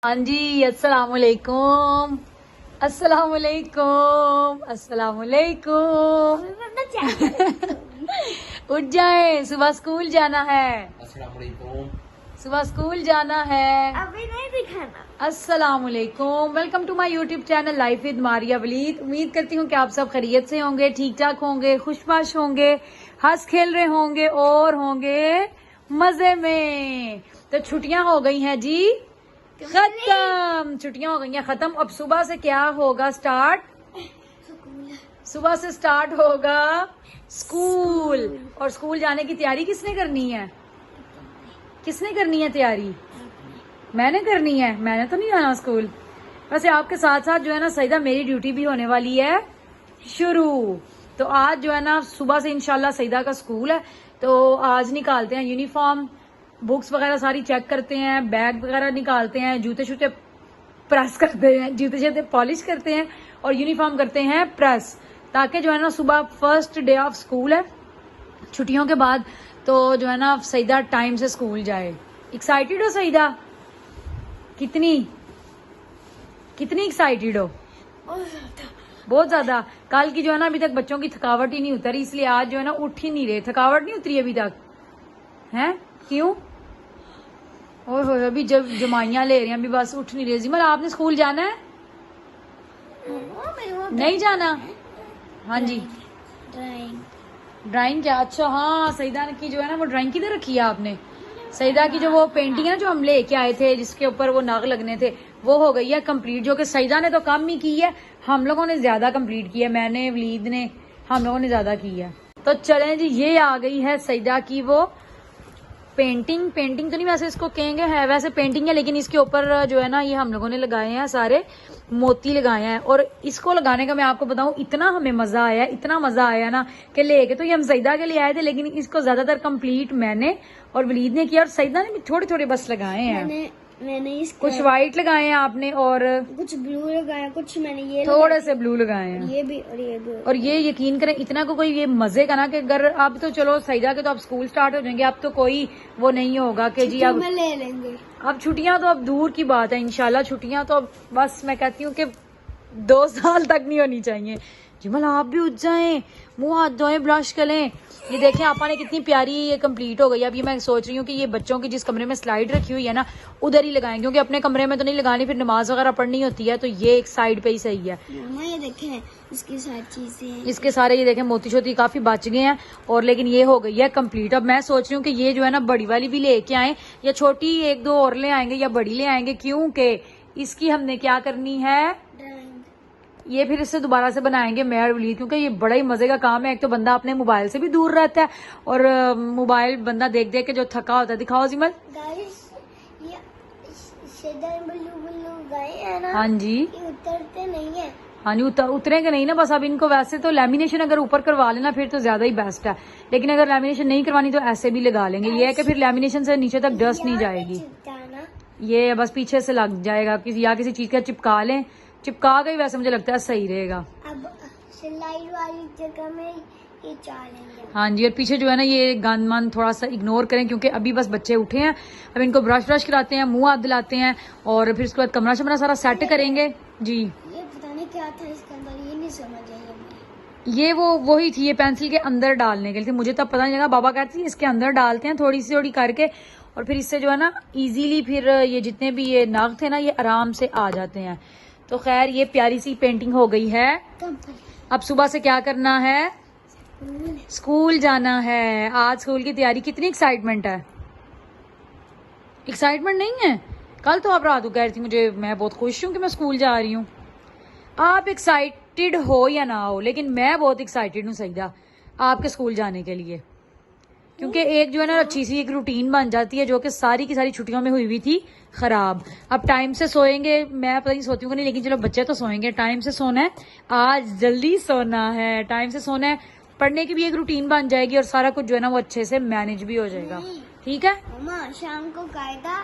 हाँ जी, अस्सलाम वालेकुम, अस्सलाम वालेकुम, अस्सलाम वालेकुम। उठ जाए, सुबह स्कूल जाना है। अस्सलाम वालेकुम। सुबह स्कूल जाना है। अभी नहीं दिखाना। अस्सलाम वालेकुम, welcome to my YouTube channel life with Maria Waleed. उम्मीद करती हूँ कि आप सब खैरियत से होंगे, ठीक ठाक होंगे, खुशबाश होंगे, हंस खेल रहे होंगे और होंगे मजे में। तो छुट्टियां हो गई हैं जी खत्म, छुट्टियां हो गई हैं खत्म। अब सुबह से क्या होगा स्टार्ट? सुबह से स्टार्ट होगा स्कूल। और स्कूल जाने की तैयारी किसने करनी है? किसने करनी है तैयारी? मैंने करनी है। मैंने तो नहीं जाना स्कूल। वैसे आपके साथ साथ जो है ना सईदा, मेरी ड्यूटी भी होने वाली है शुरू। तो आज जो है ना सुबह से इंशाल्लाह सईदा का स्कूल है, तो आज निकालते हैं यूनिफॉर्म, बुक्स वगैरह सारी चेक करते हैं, बैग वगैरह निकालते हैं, जूते शूते प्रेस करते हैं, जूते शूते पॉलिश करते हैं और यूनिफॉर्म करते हैं प्रेस, ताकि जो है ना सुबह फर्स्ट डे ऑफ स्कूल है छुट्टियों के बाद, तो जो है ना सईदा टाइम से स्कूल जाए। एक्साइटेड हो सईदा? कितनी कितनी एक्साइटेड हो? बहुत ज्यादा। कल की जो है ना अभी तक बच्चों की थकावट ही नहीं उतरी, इसलिए आज जो है ना उठ ही नहीं रहे। थकावट नहीं उतरी अभी तक है? क्यों? ओह, अभी जब जमाइयां ले रहे हैं, अभी बस उठ नहीं रहे। जिमल, आपने स्कूल जाना है? नहीं जाना? हाँ जी। ड्राइंग क्या? अच्छा हाँ, सईदा की जो है ना वो ड्राइंग किधर रखी है आपने? सईदा की जो वो पेंटिंग है ना जो हम लेके आए थे, जिसके ऊपर वो नाग लगने थे, वो हो गई है कंप्लीट। जो कि सईदा ने तो कम ही की है, हम लोगों ने ज्यादा कंप्लीट की है। मैंने, वलीद ने, हम लोगों ने ज्यादा की है। तो चलें जी, ये आ गई है सईदा की वो पेंटिंग। पेंटिंग तो नहीं वैसे इसको कहेंगे, है वैसे पेंटिंग है, लेकिन इसके ऊपर जो है ना ये हम लोगों ने लगाए हैं सारे मोती लगाए हैं। और इसको लगाने का मैं आपको बताऊं, इतना हमें मजा आया, इतना मजा आया ना कि लेके तो ये हम सईदा के लिए आए थे, लेकिन इसको ज्यादातर कंप्लीट मैंने और वलीद ने किया, और सईदा ने भी थोड़े थोड़े बस लगाए हैं। मैंने इसका कुछ व्हाइट लगाए हैं आपने और कुछ ब्लू लगाया, कुछ मैंने ये थोड़े से ब्लू लगाए हैं। ये भी और ये भी। और ये यकीन करें इतना को कोई ये मजे का ना कि अगर अब तो चलो सईदा के तो अब स्कूल स्टार्ट हो जाएंगे, अब तो कोई वो नहीं होगा कि जी अब ले लेंगे। अब छुट्टियां तो अब दूर की बात है। इंशाल्लाह छुट्टियां तो अब बस मैं कहती हूँ कि 2 साल तक नहीं होनी चाहिए। जिमल, आप भी उठ जाएं, मुंह हाथ धोएं, ब्रश करें। ये देखें आपा ने कितनी प्यारी ये कंप्लीट हो गई। अब ये मैं सोच रही हूँ कि ये बच्चों की जिस कमरे में स्लाइड रखी हुई है ना उधर ही लगाएं, क्योंकि अपने कमरे में तो नहीं लगानी, फिर नमाज वगैरह पढ़नी होती है, तो ये एक साइड पे ही सही है। ये देखें इसकी सारी चीजें, इसके सारे ये देखें मोती शोती काफी बच गए हैं, और लेकिन ये हो गई है कंप्लीट। अब मैं सोच रही हूँ कि ये जो है ना बड़ी वाली भी लेके आए, या छोटी 1-2 और ले आएंगे, या बड़ी ले आएंगे, क्योंकि इसकी हमने क्या करनी है, ये फिर इससे दोबारा से बनाएंगे मैं और वलीद, क्योंकि ये बड़ा ही मजे का काम है। एक तो बंदा अपने मोबाइल से भी दूर रहता है, और मोबाइल बंदा देख देख के जो थका होता है। दिखाओ जिमल। गाइस, ये ब्लू गाय है ना, हाँ जी, ये उतरते नहीं है। हाँ जी, उतरेंगे नहीं ना बस। अब इनको वैसे तो लेमिनेशन अगर ऊपर करवा लेना फिर तो ज्यादा ही बेस्ट है, लेकिन अगर लेमिनेशन नहीं करवानी तो ऐसे भी लगा लेंगे। ये है कि फिर लेमिनेशन से नीचे तक डस्ट नहीं जाएगी, ये बस पीछे से लग जाएगा या किसी चीज का चिपका लें। चिपका गई वैसे मुझे लगता है सही रहेगा। अब सिलाई वाली जगह में ये चालेंगे। हाँ जी, और पीछे जो है ना ये गंद मन थोड़ा सा इग्नोर करें, क्योंकि अभी बस बच्चे उठे हैं। अब इनको ब्रश ब्रश कराते हैं, मुंह हाथ दिलाते हैं, और फिर उसके बाद कमरा शमरा सारा सेट करेंगे जी। ये पता नहीं क्या था इसके अंदर, ये नहीं समझ आई। ये वही थी, ये पेंसिल के अंदर डालने के लिए थी। मुझे तब पता नहीं लगा, बाबा कहते थे इसके अंदर डालते हैं थोड़ी सी थोड़ी करके, और फिर इससे जो है ना इजीली फिर ये जितने भी ये नाग थे ना ये आराम से आ जाते हैं। तो खैर ये प्यारी सी पेंटिंग हो गई है। अब सुबह से क्या करना है? स्कूल जाना है। आज स्कूल की तैयारी। कितनी एक्साइटमेंट है? एक्साइटमेंट नहीं है? कल तो आप रात को कह रही थी मुझे, मैं बहुत खुश हूँ कि मैं स्कूल जा रही हूँ। आप एक्साइटेड हो या ना हो, लेकिन मैं बहुत एक्साइटेड हूँ सईदा आपके स्कूल जाने के लिए, क्योंकि एक जो है ना अच्छी सी एक रूटीन बन जाती है, जो कि सारी की सारी छुट्टियों में हुई हुई थी खराब। अब टाइम से सोएंगे, मैं पता नहीं सोती हूँ नहीं, लेकिन चलो बच्चे तो सोएंगे। टाइम से सोना है, आज जल्दी सोना है, टाइम से सोना है, पढ़ने की भी एक रूटीन बन जाएगी, और सारा कुछ जो है ना वो अच्छे से मैनेज भी हो जाएगा। ठीक है मम्मा, शाम को कायदा,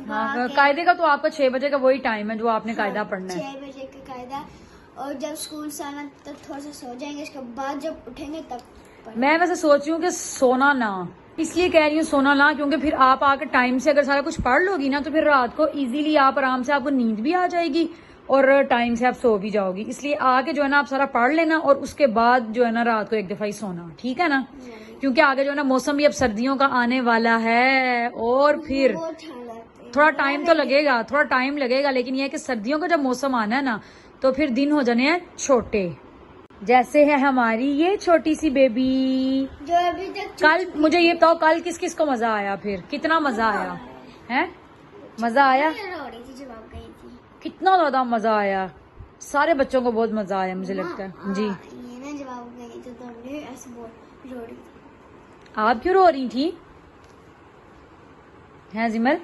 हाँ, कायदे का तो आपका 6 बजे का वही टाइम है जो आपने कायदा पढ़ना है। 6 बजे का कायदा, और जब स्कूल से आना तब थोड़ा सा सो जाएंगे, इसके बाद जब उठेंगे तब पढ़। मैं वैसे सोच रही हूँ कि सोना ना, इसलिए कह रही हूँ सोना ना, क्योंकि फिर आप आकर टाइम से अगर सारा कुछ पढ़ लोगी ना तो फिर रात को इजीली आप आराम से, आपको नींद भी आ जाएगी और टाइम से आप सो भी जाओगी। इसलिए आके जो है ना आप सारा पढ़ लेना और उसके बाद जो है ना रात को एक दफा ही सोना, ठीक है ना? क्योंकि आगे जो है ना मौसम भी अब सर्दियों का आने वाला है और फिर वो ठंड लगती है। थोड़ा टाइम तो लगेगा, थोड़ा टाइम लगेगा, लेकिन यह है कि सर्दियों का जब मौसम आना है ना तो फिर दिन हो जाने हैं छोटे। जैसे है हमारी ये छोटी सी बेबी। जो अभी तक कल मुझे ये बताओ, कल किस किस को मजा आया? फिर कितना मजा आया है? मजा आया? रो रही थी जब आप गई थी। कितना ज्यादा मजा आया, सारे बच्चों को बहुत मजा आया मुझे लगता है जी। ये ना जब आप गई थी तो हमने ऐसे बोल रो रही थी। आप क्यों रो रही थी? हैं जिमल,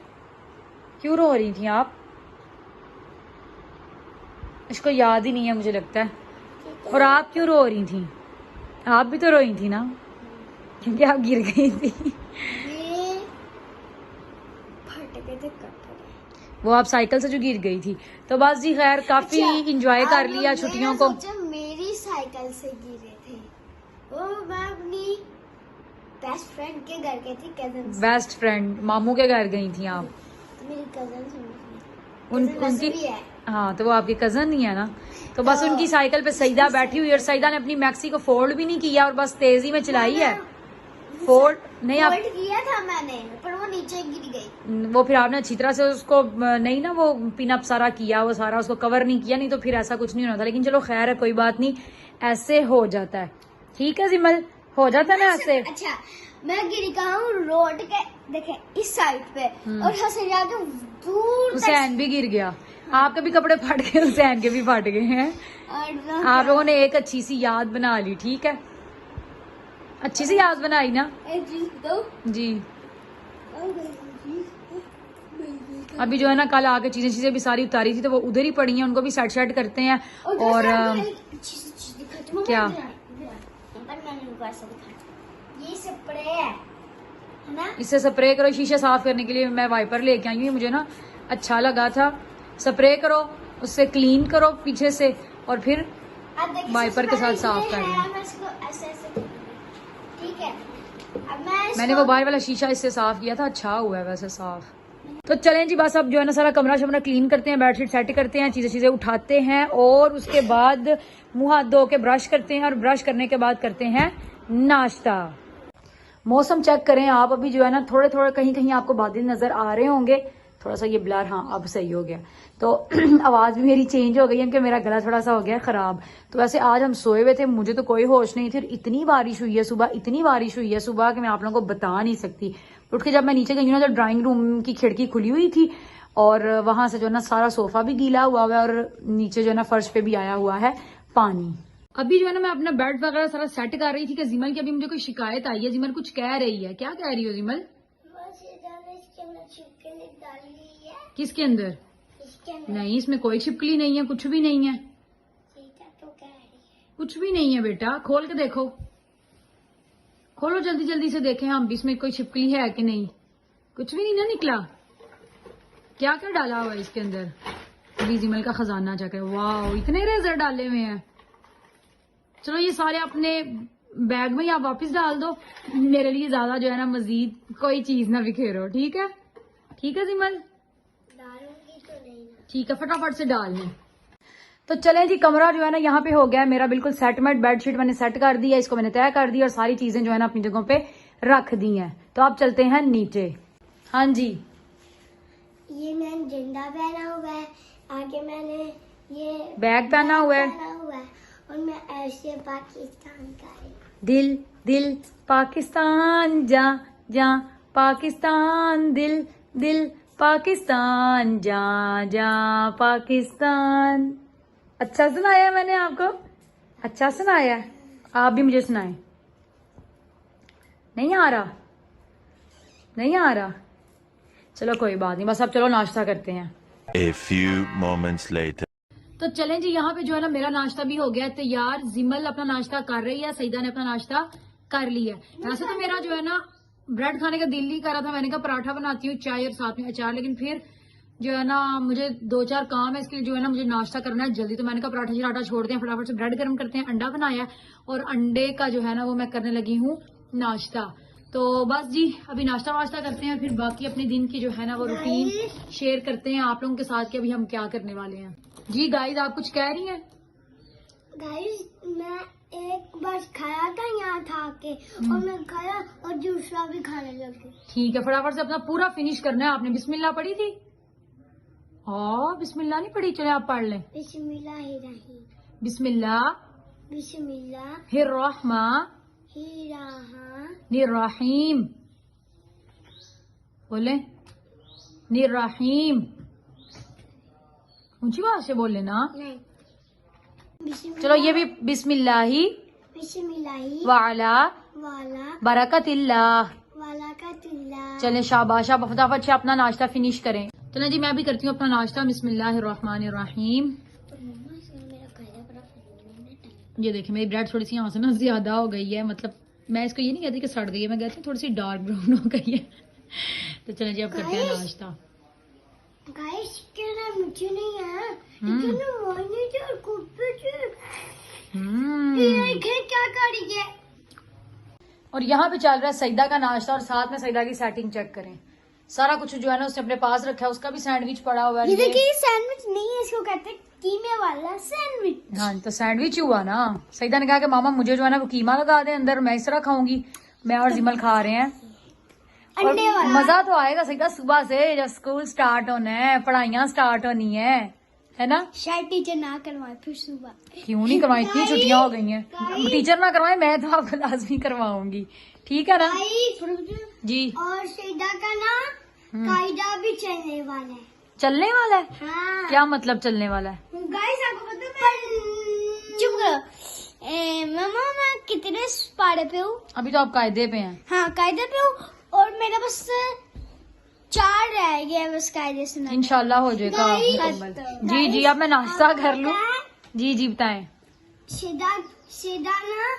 क्यों रो रही थी आप? इसको याद ही नहीं है मुझे लगता है। और आप क्यों रो रही थी? आप भी तो रोई थी ना, क्योंकि आप गिर गई थी। ये फट गए थे कपड़े। वो आप साइकिल से जो गिर गई थी। तो बस जी खैर काफी इंजॉय कर लिया छुट्टियों को। मेरी साइकिल से गिरे थे, वो मैं अपनी बेस्ट फ्रेंड के घर गई थी, कजन। बेस्ट फ्रेंड मामू के घर गई थी आप? मेरी कजन उनकी भी है। हाँ, तो वो आपकी कजन ही है ना। तो बस उनकी साइकिल पे सईदा बैठी हुई और सईदा ने अपनी मैक्सी को फोल्ड भी नहीं किया और बस तेजी में चलाई है। फोल्ड नहीं, आप फोल्ड किया था मैंने, पर वो नीचे गिर गई। वो फिर आपने अच्छी तरह से उसको नहीं ना वो पिनअप सारा किया, वो सारा उसको कवर नहीं किया, नहीं तो फिर ऐसा कुछ नहीं होना था। लेकिन चलो खैर है, कोई बात नहीं, ऐसे हो जाता है। ठीक है जिमल, हो जाता है ना ऐसे। अच्छा, मैं गिरी कहाँ हूँ? रोड के देखे इस साइड पे, और हंसे जाके दूर तक। हुसैन भी गिर गया। आपके भी कपड़े फट गए, हुसैन के भी फट गए हैं। और आप लोगों ने एक अच्छी सी याद बना ली, ठीक है? अच्छी सी याद बनाई ना एक चीज दो। जी। अभी जो है ना कल आके चीजें भी सारी उतारी थी तो वो उधर ही पड़ी हैं, उनको भी सेट शेट करते हैं। और क्या? मैंने उनको ऐसा दिखाया, ये स्प्रे है ना? इससे स्प्रे करो, शीशे साफ करने के लिए मैं वाइपर लेके आई हूँ, मुझे ना अच्छा लगा था। स्प्रे करो, उससे क्लीन करो पीछे से और फिर अब देखिए, वाइपर के साथ साफ कर लो। मैं इसको ऐसे ऐसे करूंगी, ठीक है? अब मैंने वो बाहर वाला शीशा इससे साफ किया था, अच्छा हुआ है वैसे साफ। तो चलें जी, बस अब जो है ना सारा कमरा शमरा क्लीन करते हैं, बेडशीट सेट करते हैं, चीजें उठाते हैं और उसके बाद मुंह हाथ धो के ब्रश करते हैं और ब्रश करने के बाद करते हैं नाश्ता। मौसम चेक करें आप, अभी जो है ना थोड़े थोड़े कहीं कहीं आपको बादल नजर आ रहे होंगे, थोड़ा सा ये ब्लर, हाँ अब सही हो गया। तो आवाज भी मेरी चेंज हो गई है क्योंकि मेरा गला थोड़ा सा हो गया खराब। तो वैसे आज हम सोए हुए थे, मुझे तो कोई होश नहीं थी और इतनी बारिश हुई है सुबह, इतनी बारिश हुई है सुबह कि मैं आप लोगों को बता नहीं सकती। उठ के जब मैं नीचे गई हूँ ना तो ड्राइंग रूम की खिड़की खुली हुई थी और वहां से जो है ना सारा सोफा भी गीला हुआ है और नीचे जो है ना फर्श पे भी आया हुआ है पानी। अभी जो है ना मैं अपना बेड वगैरह सारा सेट कर रही थी कि जिमल की अभी मुझे कोई शिकायत आई है। जिमल कुछ कह रही है, क्या कह रही हो जिमल? इसके अंदर छिपकली डाली है। किसके अंदर? इसके अंदर नहीं, इसमें कोई छिपकली नहीं है, कुछ भी नहीं है, सीता तो कह रही है। कुछ भी नहीं है बेटा, खोल के देखो, खोलो जल्दी जल्दी से देखें हम भी इसमें कोई छिपकली है कि नहीं। कुछ भी नहीं ना निकला। क्या क्या डाला हुआ है इसके अंदर? अभी जिमल का खजाना चेक है। वाह, इतने रेजर डाले हुए हैं। चलो ये सारे अपने बैग में ही आप वापस डाल दो, मेरे लिए ज्यादा जो है ना मजीद कोई चीज ना बिखेरो, ठीक है? ठीक है जिमल, डालूंगी तो नहीं ना। ठीक है, फटाफट से डाल लें। तो चलें जी, कमरा जो है ना यहाँ पे हो गया है मेरा बिल्कुल सेटमेट। बेडशीट मैंने सेट कर दी है, इसको मैंने तय कर दी और सारी चीजें जो है ना अपनी जगहों पे रख दी हैं। तो आप चलते हैं नीचे। हाँ जी, ये मैंने झंडा पहना हुआ है, आगे मैंने ये बैग पहना हुआ है, और मैं ऐसे पाकिस्तान का है। दिल दिल पाकिस्तान जा जा पाकिस्तान, दिल दिल पाकिस्तान जा जा पाकिस्तान। अच्छा सुनाया मैंने आपको? अच्छा सुनाया? आप भी मुझे सुनाए। नहीं आ रहा? नहीं आ रहा? चलो कोई बात नहीं, बस अब चलो नाश्ता करते हैं। A few moments later. तो चलें जी, यहाँ पे जो है ना मेरा नाश्ता भी हो गया है तैयार। जिमल अपना नाश्ता कर रही है, सईदा ने अपना नाश्ता कर लिया है। वैसे तो मेरा जो है ना ब्रेड खाने का दिल ही कर रहा था, मैंने कहा पराठा बनाती हूँ चाय और साथ में अचार, लेकिन फिर जो है ना मुझे 2-4 काम है, इसके लिए जो है ना मुझे नाश्ता करना है जल्दी। तो मैंने कहा पराठा शराठा छोड़ते हैं, फटाफट से ब्रेड गर्म करते हैं। अंडा बनाया है और अंडे का जो है ना वो मैं करने लगी हूँ नाश्ता। तो बस जी अभी नाश्ता वाश्ता करते हैं, फिर बाकी अपने दिन की जो है ना वो रूटीन शेयर करते हैं आप लोगों के साथ कि अभी हम क्या करने वाले हैं। जी गाइस आप कुछ कह रही हैं? गाइस मैं एक बार खाया था यहाँ था के और मैं खाया और दूसरा भी खाने लगी। ठीक है, फटाफट से अपना पूरा फिनिश करना है। आपने बिस्मिल्लाह पढ़ी थी? हाँ बिस्मिल्लाह नहीं पढ़ी, चले आप पढ़ लें। बिस्मिल्लाहिर्रहमानिर्रहीम, बिस्मिल्लाह बिस्मिल्लाहिर्रहमानिर्रहीम, बोले निर्रहीम, ऊंची बात से बोल लेना। नहीं चलो ये भी बिस्मिल्लाही बिस्मिल्लाही वाला वाला बरकतिल्लाह। वाला का तिल्ला। चले शाबाश, आप फटाफट से अपना नाश्ता फिनिश करें। चलो जी मैं भी करती हूँ अपना नाश्ता। बिस्मिल्लाहिर्रहमानिर्रहीम। ये देखिए मेरी ब्रेड थोड़ी सी यहाँ से ना ज्यादा हो गई है, मतलब मैं इसको ये नहीं कहती कि सड़ गई है, मैं कहती हूँ थोड़ी सी डार्क ब्राउन हो गई है। तो चले जी अब करते हैं नाश्ता। गाइस के ना मुझे नहीं है इतने मॉनिटर कंप्यूटर ये क्या करेंगे। और यहाँ पे चल रहा है सईदा का नाश्ता और साथ में सईदा की सेटिंग चेक करें। सारा कुछ जो है ना उसने अपने पास रखा है, उसका भी सैंडविच पड़ा हुआ है। ये देखिए ये सैंडविच नहीं है, इसको कहते हैं कीमे वाला सैंडविच। हाँ तो सैंडविच ही हुआ ना। सईदा ने कहा कि मामा मुझे जो है ना वो कीमा लगा दे अंदर, मैं इस तरह खाऊंगी। मैं और जिमल खा रहे हैं और अंडे वाला। मजा तो आएगा सईदा सुबह से जब स्कूल स्टार्ट होना है, पढ़ाइयाँ स्टार्ट होनी है ना। शायद टीचर ना करवाए फिर सुबह। क्यों नहीं करवाई, इतनी छुट्टियां हो गई हैं। टीचर ना करवाए मैं तो आपको लाजमी करवाऊंगी, ठीक है ना जी। और सीधा का ना कायदा भी चलने वाला है। चलने वाला है? हाँ। क्या मतलब चलने वाला है? गाइस आपको पता है चुप करो मामा मैं कितने पारे पे हूँ? अभी तो आप कायदे पे हैं। हाँ कायदे पे हूँ और मेरा बस 4 रह गया बस कायदे से। इंशाल्लाह हो जाएगा मुकम्मल। जी जी अब मैं नाश्ता कर लूँ। जी जी बताएं। सीधा ना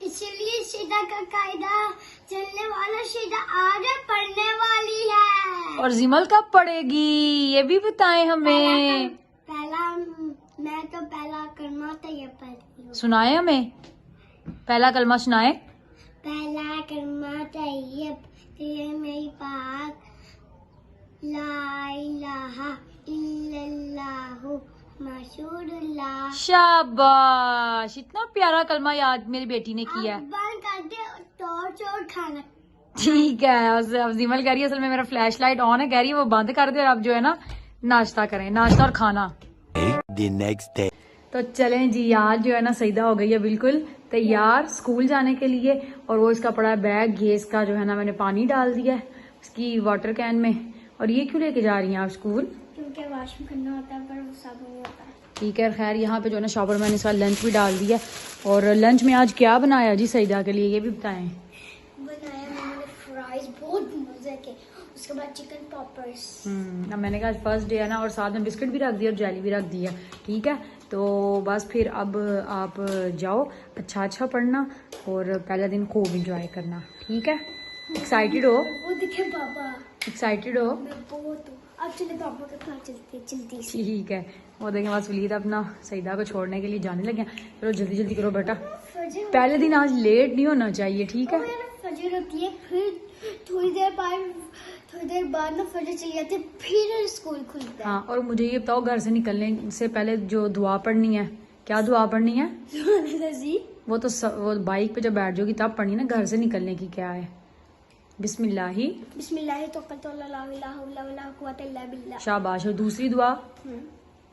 इसलिए सीधा का कायदा चलने वाला सीधा आज पढ़ने वाली है। और जिमल कब पढ़ेगी ये भी बताएं हमें। पहला मैं तो पहला कलमा तैयार पढ़ती हूँ। सुनाए हमें, पहला कलमा सुनाए। पहला कलमा तैयार तेरे मेरी पाक ला इलाहा इल्लल्लाहु मशहूरुल्लाह। शाबाश, इतना प्यारा कलमा याद मेरी बेटी ने किया है। बंद कर दे टॉर्च और खाना। ठीक है, अब जिमल कह रही है असल में मेरा फ्लैश लाइट ऑन है, कह रही है वो बंद कर दे और अब जो है ना नाश्ता करें, नाश्ता और खाना। The next day. तो चलें जी आज जो है ना सईदा हो गई है बिल्कुल तैयार स्कूल जाने के लिए। और वो इसका पड़ा है बैग, ये इसका जो है ना मैंने पानी डाल दिया है इसकी वाटर कैन में। और ये क्यों लेके जा रही हैं आप स्कूल? क्योंकि वॉशरूम करना होता है पर वो साबुन होता है। ठीक है, खैर यहाँ पे जो है ना शॉपर मैंने इसका लंच भी डाल दिया। और लंच में आज क्या बनाया जी सईदा के लिए ये भी बताएं। बनाया मैंने फ्राइज बहुत मजे के, उसके बाद चिकन पॉपर्स। अब मैंने कहा फर्स्ट डे है ना और साथ में बिस्किट भी रख दिया और जेली भी रख दिया। ठीक है तो बस फिर अब आप जाओ अच्छा पढ़ना और पहला दिन खूब इंजॉय करना। ठीक है, एक्साइटेड हो? वो दिखे पापा, एक्साइटेड हो? मैं बहुत हूँ। अब चले पापा के पास चलते जल्दी से। ठीक है, वो देखें बस वलीद अपना सईदा को छोड़ने के लिए जाने लगे हैं। चलो जल्दी जल्दी करो बेटा, फजर पहले दिन आज लेट नहीं होना चाहिए। ठीक है, फजर होती है फिर थोड़ी देर बाद ना फजर चली जाती है फिर स्कूल खुलता है। हाँ और मुझे ये बताओ घर से निकलने से पहले जो दुआ पढ़नी है, क्या दुआ पढ़नी है? वो तो वो बाइक पे जब बैठ जाओगी तब पढ़नी ना, घर से निकलने की क्या है? बिस्मिल्लाही शाबाश। और दूसरी दुआ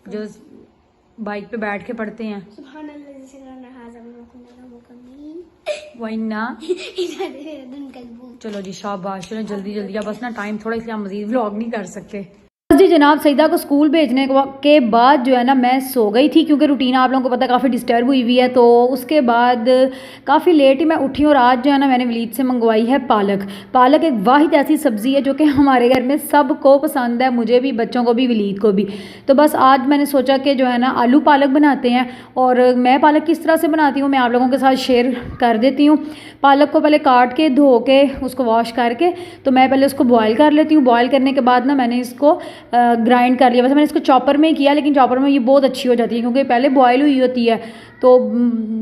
जो बाइक पे बैठ के पढ़ते हैं वहीना। चलो जी शाबाश, चलो जल्दी जल्दी, अब बस ना टाइम थोड़ा इसलिए हम मजीद व्लॉग नहीं कर सकते। जी जनाब सईदा को स्कूल भेजने के बाद जो है ना मैं सो गई थी क्योंकि रूटीन आप लोगों को पता है काफ़ी डिस्टर्ब हुई हुई है। तो उसके बाद काफ़ी लेट ही मैं उठी और आज जो है ना मैंने वलीद से मंगवाई है पालक। पालक एक वाहिद ऐसी सब्ज़ी है जो कि हमारे घर में सबको पसंद है, मुझे भी, बच्चों को भी, वलीद को भी। तो बस आज मैंने सोचा कि जो है ना आलू पालक बनाते हैं। और मैं पालक किस तरह से बनाती हूँ मैं आप लोगों के साथ शेयर कर देती हूँ। पालक को पहले काट के धो के उसको वॉश करके तो मैं पहले उसको बॉयल कर लेती हूँ। बॉयल करने के बाद ना मैंने इसको ग्राइंड कर लिया। वैसे मैंने इसको चॉपर में ही किया, लेकिन चॉपर में ये बहुत अच्छी हो जाती है क्योंकि पहले बॉयल हुई होती है तो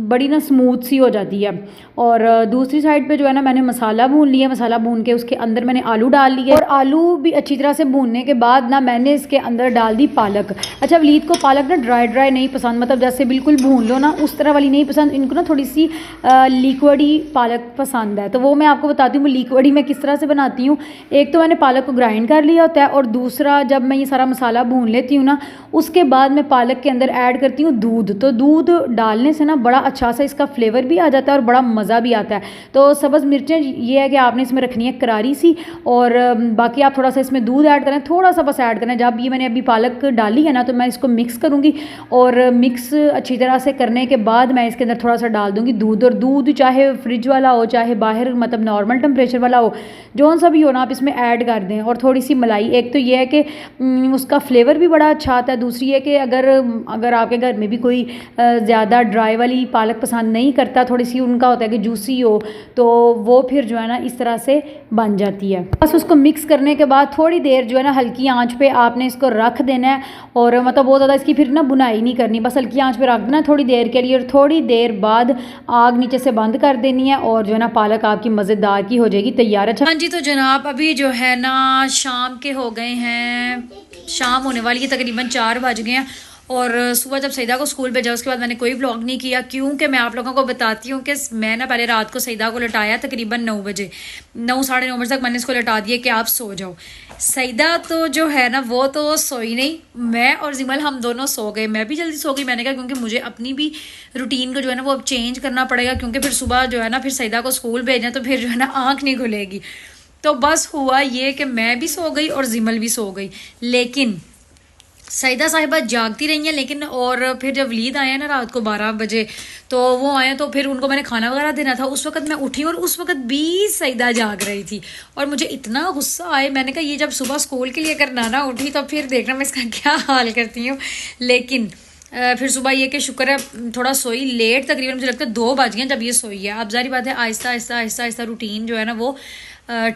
बड़ी ना स्मूथ सी हो जाती है। और दूसरी साइड पे जो है ना मैंने मसाला भून लिया। मसाला भून के उसके अंदर मैंने आलू डाल लिए और आलू भी अच्छी तरह से भूनने के बाद ना मैंने इसके अंदर डाल दी पालक। अच्छा, वलीद को पालक ना ड्राई ड्राई नहीं पसंद, मतलब जैसे बिल्कुल भून लो ना उस तरह वाली नहीं पसंद। इनको ना थोड़ी सी लिक्विडी पालक पसंद है, तो वो मैं आपको बताती हूँ लिक्विडी मैं किस तरह से बनाती हूँ। एक तो मैंने पालक को ग्राइंड कर लिया होता है, और दूसरा जब मैं ये सारा मसाला भून लेती हूँ ना उसके बाद मैं पालक के अंदर ऐड करती हूँ दूध। तो दूध डालने से ना बड़ा अच्छा सा इसका फ्लेवर भी आ जाता है और बड़ा मज़ा भी आता है। तो सब्ज़ मिर्चें ये है कि आपने इसमें रखनी है करारी सी, और बाकी आप थोड़ा सा इसमें दूध ऐड करें, थोड़ा सा बस ऐड करें। जब ये मैंने अभी पालक डाली है ना तो मैं इसको मिक्स करूँगी, और मिक्स अच्छी तरह से करने के बाद मैं इसके अंदर थोड़ा सा डाल दूँगी दूध। और दूध चाहे फ्रिज वाला हो चाहे बाहर मतलब नॉर्मल टेम्परेचर वाला हो, जौन सा भी हो ना आप इसमें ऐड कर दें। और थोड़ी सी मलाई, एक तो ये है कि उसका फ्लेवर भी बड़ा अच्छा आता है। दूसरी है कि अगर आपके घर में भी कोई ज़्यादा ड्राई वाली पालक पसंद नहीं करता, थोड़ी सी उनका होता है कि जूसी हो, तो वो फिर जो है ना इस तरह से बन जाती है। बस उसको मिक्स करने के बाद थोड़ी देर जो है ना हल्की आंच पे आपने इसको रख देना है, और मतलब बहुत ज़्यादा इसकी फिर ना बुनाई नहीं करनी, बस हल्की आंच पे रख देना है थोड़ी देर के लिए। और थोड़ी देर बाद आग नीचे से बंद कर देनी है, और जो है ना पालक आपकी मज़ेदार की हो जाएगी तैयार। अच्छा हाँ जी, तो जनाब अभी जो है ना शाम के हो गए हैं, शाम होने वाली है, तकरीबन 4 बज गए हैं। और सुबह जब सईदा को स्कूल भेजा उसके बाद मैंने कोई व्लॉग नहीं किया, क्योंकि मैं आप लोगों को बताती हूँ कि मैं ना पहले रात को सईदा को लटाया तकरीबन 9 बजे, 9 साढ़े 9 बजे तक मैंने इसको लटा दिया कि आप सो जाओ। सईदा तो जो है ना वो तो सोई नहीं, मैं और जिमल हम दोनों सो गए। मैं भी जल्दी सो गई, मैंने कहा क्योंकि मुझे अपनी भी रूटीन को जो है ना वो अब चेंज करना पड़ेगा, क्योंकि फिर सुबह जो है ना फिर सईदा को स्कूल भेजना तो फिर जो है ना आँख नहीं खुलेगी। तो बस हुआ ये कि मैं भी सो गई और जिमल भी सो गई, लेकिन सईदा साहिबा जागती रही हैं। लेकिन और फिर जब वलीद आए ना रात को 12 बजे, तो वो आए तो फिर उनको मैंने खाना वगैरह देना था। उस वक्त मैं उठी और उस वक्त भी सईदा जाग रही थी, और मुझे इतना गुस्सा आया। मैंने कहा ये जब सुबह स्कूल के लिए करना ना उठी तो फिर देखना मैं इसका क्या हाल करती हूँ। लेकिन फिर सुबह ये कि शुक्र है थोड़ा सोई लेट, तकरीबन मुझे लगता है 2 बज गए जब ये सोई है। अब जारी बात है आहिस्ता आहिस्ता आहिस्ता आहिस्ता रूटीन जो है ना वो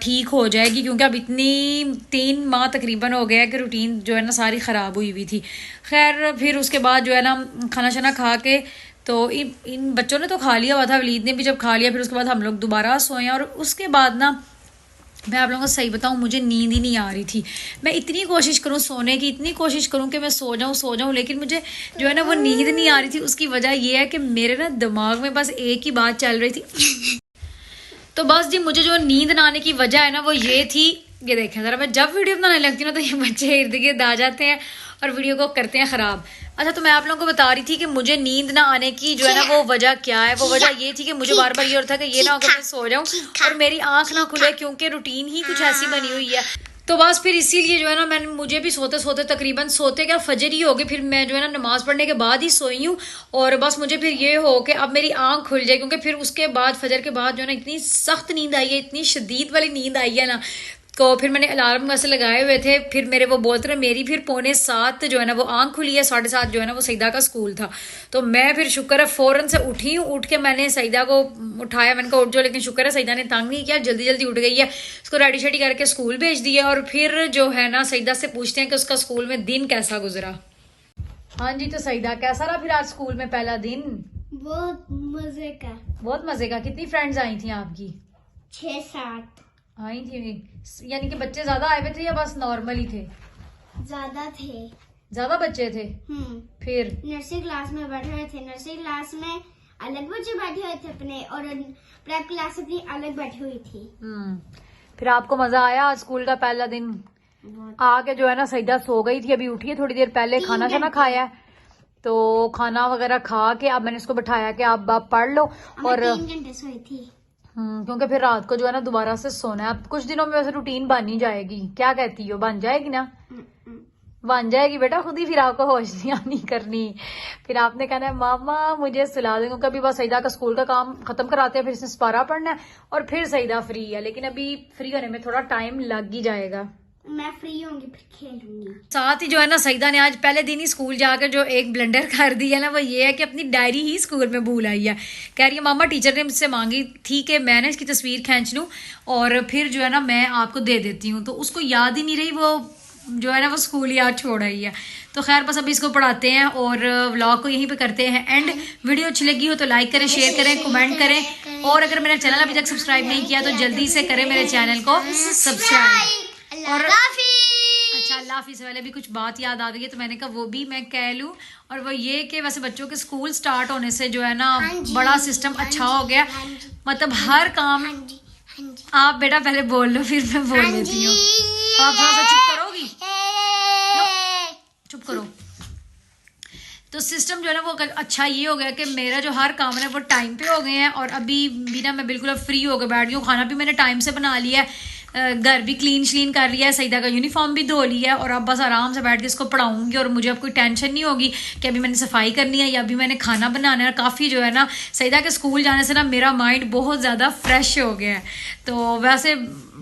ठीक हो जाएगी, क्योंकि अब इतनी 3 माह तकरीबन हो गया कि रूटीन जो है ना सारी ख़राब हुई थी। खैर फिर उसके बाद जो है ना खाना शाना खा के, तो इन बच्चों ने तो खा लिया हुआ था, वलीद ने भी जब खा लिया फिर उसके बाद हम लोग दोबारा सोए। और उसके बाद ना मैं आप लोगों को सही बताऊं, मुझे नींद ही नहीं आ रही थी। मैं इतनी कोशिश करूं सोने की, इतनी कोशिश करूं कि मैं सो जाऊं, लेकिन मुझे जो है ना वो नींद नहीं आ रही थी। उसकी वजह ये है कि मेरे ना दिमाग में बस एक ही बात चल रही थी। तो बस जी मुझे जो नींद ना आने की वजह है ना वो ये थी, ये देखें ज़रा, मैं जब वीडियो बनाने लगती हूँ ना तो ये बच्चे इर्द गिर्द आ जाते हैं और वीडियो को करते हैं ख़राब। अच्छा, तो मैं आप लोगों को बता रही थी कि मुझे नींद ना आने की जो है ना वो वजह क्या है। वो वजह ये थी कि मुझे बार बार ये होता था कि ये ना होकर मैं सो जाऊँ और मेरी आँख ना खुले, क्योंकि रूटीन ही कुछ ऐसी बनी हुई है। तो बस फिर इसीलिए जो है ना मुझे भी सोते सोते तकरीबन सोते क्या फजर ही हो गई। फिर मैं जो है ना नमाज पढ़ने के बाद ही सोई हूँ, और बस मुझे फिर ये हो कि अब मेरी आंख खुल जाए, क्योंकि फिर उसके बाद फजर के बाद जो है ना इतनी सख्त नींद आई है, इतनी शदीद वाली नींद आई है ना। तो फिर मैंने अलार्म वैसे लगाए हुए थे, फिर मेरे वो बोलते रहे, मेरी फिर 6:45 जो है ना वो आंख खुली है, 7:30 जो है ना वो सईदा का स्कूल था। तो मैं फिर शुक्र है फ़ौरन से उठी हूँ, उठ के मैंने सईदा को उठाया, मैंने कहा उठ जाओ, लेकिन शुक्र है सईदा ने तंग नहीं किया, जल्दी जल्दी उठ गई है, उसको रेडी शेडी करके स्कूल भेज दिया। और फिर जो है ना सईदा से पूछते हैं कि उसका स्कूल में दिन कैसा गुजरा। हाँ जी, तो सईदा कैसा रहा फिर आज स्कूल में पहला दिन? बहुत मजे का। बहुत मजे का। कितनी फ्रेंड्स आई थी आपकी? 6-7 आई थी, यानी कि बच्चे ज्यादा आए हुए थे या बस नॉर्मल ही थे? ज्यादा थे। ज्यादा बच्चे थे? फिर नर्सरी क्लास में बैठे हुए थे, नर्सरी क्लास में अलग बच्चे बैठे हुए थे अपने, और प्रेप क्लास अपनी अलग बैठी हुई थी। फिर आपको मजा आया आज स्कूल का पहला दिन? आके जो है ना सईदा सो गई थी, अभी उठी है थोड़ी देर पहले, खाना शाना खाया है, तो खाना वगैरह खा के अब मैंने इसको बिठाया कि आप पढ़ लो। और 3 घंटे सोई थी। क्योंकि फिर रात को जो है ना दोबारा से सोना है। अब कुछ दिनों में वैसे रूटीन बन ही जाएगी, क्या कहती हो, बन जाएगी ना? बन जाएगी बेटा, खुद ही फिर आपको होश नहीं करनी, फिर आपने कहना है मामा मुझे सुला दो, क्योंकि अभी बस सईदा का स्कूल का काम खत्म कराते हैं, फिर इसने सपारा पढ़ना है और फिर सईदा फ्री है। लेकिन अभी फ्री होने में थोड़ा टाइम लग ही जाएगा। मैं फ्री होंगी फिर खेलूंगी। साथ ही जो है ना सईदा ने आज पहले दिन ही स्कूल जाकर जो एक ब्लंडर कर दी है ना वो ये है कि अपनी डायरी ही स्कूल में भूल आई है। कह रही है मामा टीचर ने मुझसे मांगी थी कि मैंने इसकी तस्वीर खींच लूं और फिर जो है ना मैं आपको दे देती हूँ, तो उसको याद ही नहीं रही वो जो है ना वो स्कूल याद छोड़ आई है। तो खैर बस अभी इसको पढ़ाते हैं और व्लॉग को यहीं पे करते हैं एंड। वीडियो अच्छी लगी हो तो लाइक करें, शेयर करें, कमेंट करें और अगर मेरा चैनल अभी तक सब्सक्राइब नहीं किया तो जल्दी से करें मेरे चैनल को सब्सक्राइब। और अच्छा, अल्लाह हाफिज़ से पहले भी कुछ बात याद आ गई है तो मैंने कहा वो भी मैं कह लूँ, और वो ये कि वैसे बच्चों के स्कूल स्टार्ट होने से जो है ना बड़ा सिस्टम अच्छा हो गया, मतलब हर काम। आप बेटा पहले बोल लो फिर मैं बोल लेती हूँ। तो आप थोड़ा सा चुप करोगी? चुप करो। तो सिस्टम जो है ना वो अच्छा ये हो गया कि मेरा जो हर काम है वो टाइम पे हो गए हैं और अभी भी ना मैं बिल्कुल अब फ्री हो गई बैठ गई हूँ। खाना भी मैंने टाइम से बना लिया है, घर भी क्लीन श्लीन कर लिया है, सईदा का यूनिफॉर्म भी धो लिया है और अब बस आराम से बैठ के इसको पढ़ाऊंगी और मुझे अब कोई टेंशन नहीं होगी कि अभी मैंने सफाई करनी है या अभी मैंने खाना बनाना है। काफ़ी जो है ना सईदा के स्कूल जाने से ना मेरा माइंड बहुत ज़्यादा फ्रेश हो गया है। तो वैसे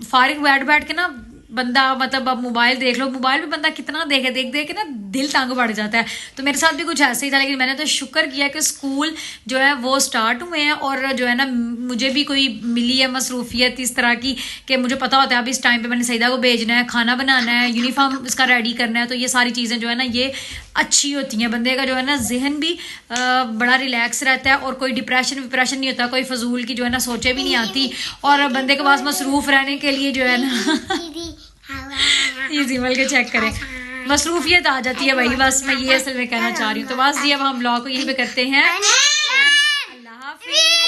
फारिग बैठ के ना बंदा मतलब अब मोबाइल देख लो, मोबाइल भी बंदा कितना देखे, देख देख के ना दिल तंग बढ़ जाता है। तो मेरे साथ भी कुछ ऐसे ही था, लेकिन मैंने तो शुक्र किया कि स्कूल जो है वो स्टार्ट हुए हैं और जो है ना मुझे भी कोई मिली है मसरूफियत इस तरह की कि मुझे पता होता है अब इस टाइम पे मैंने सईदा को भेजना है, खाना बनाना है, यूनिफॉर्म इसका रेडी करना है। तो ये सारी चीज़ें जो है ना ये अच्छी होती हैं, बंदे का जो है ना जहन भी बड़ा रिलैक्स रहता है और कोई डिप्रेशन विप्रेशन नहीं होता, कोई फजूल की जो है ना सोचे भी नहीं आती और बंदे के पास मसरूफ रहने के लिए जो है ना ये जिमल के चेक करें मसरूफियत आ जाती है भाई। बस मैं ये असल में कहना चाह रही हूँ। तो बस ये अब हम ब्लॉग को यहीं पे करते हैं। अल्लाह हाफिज़।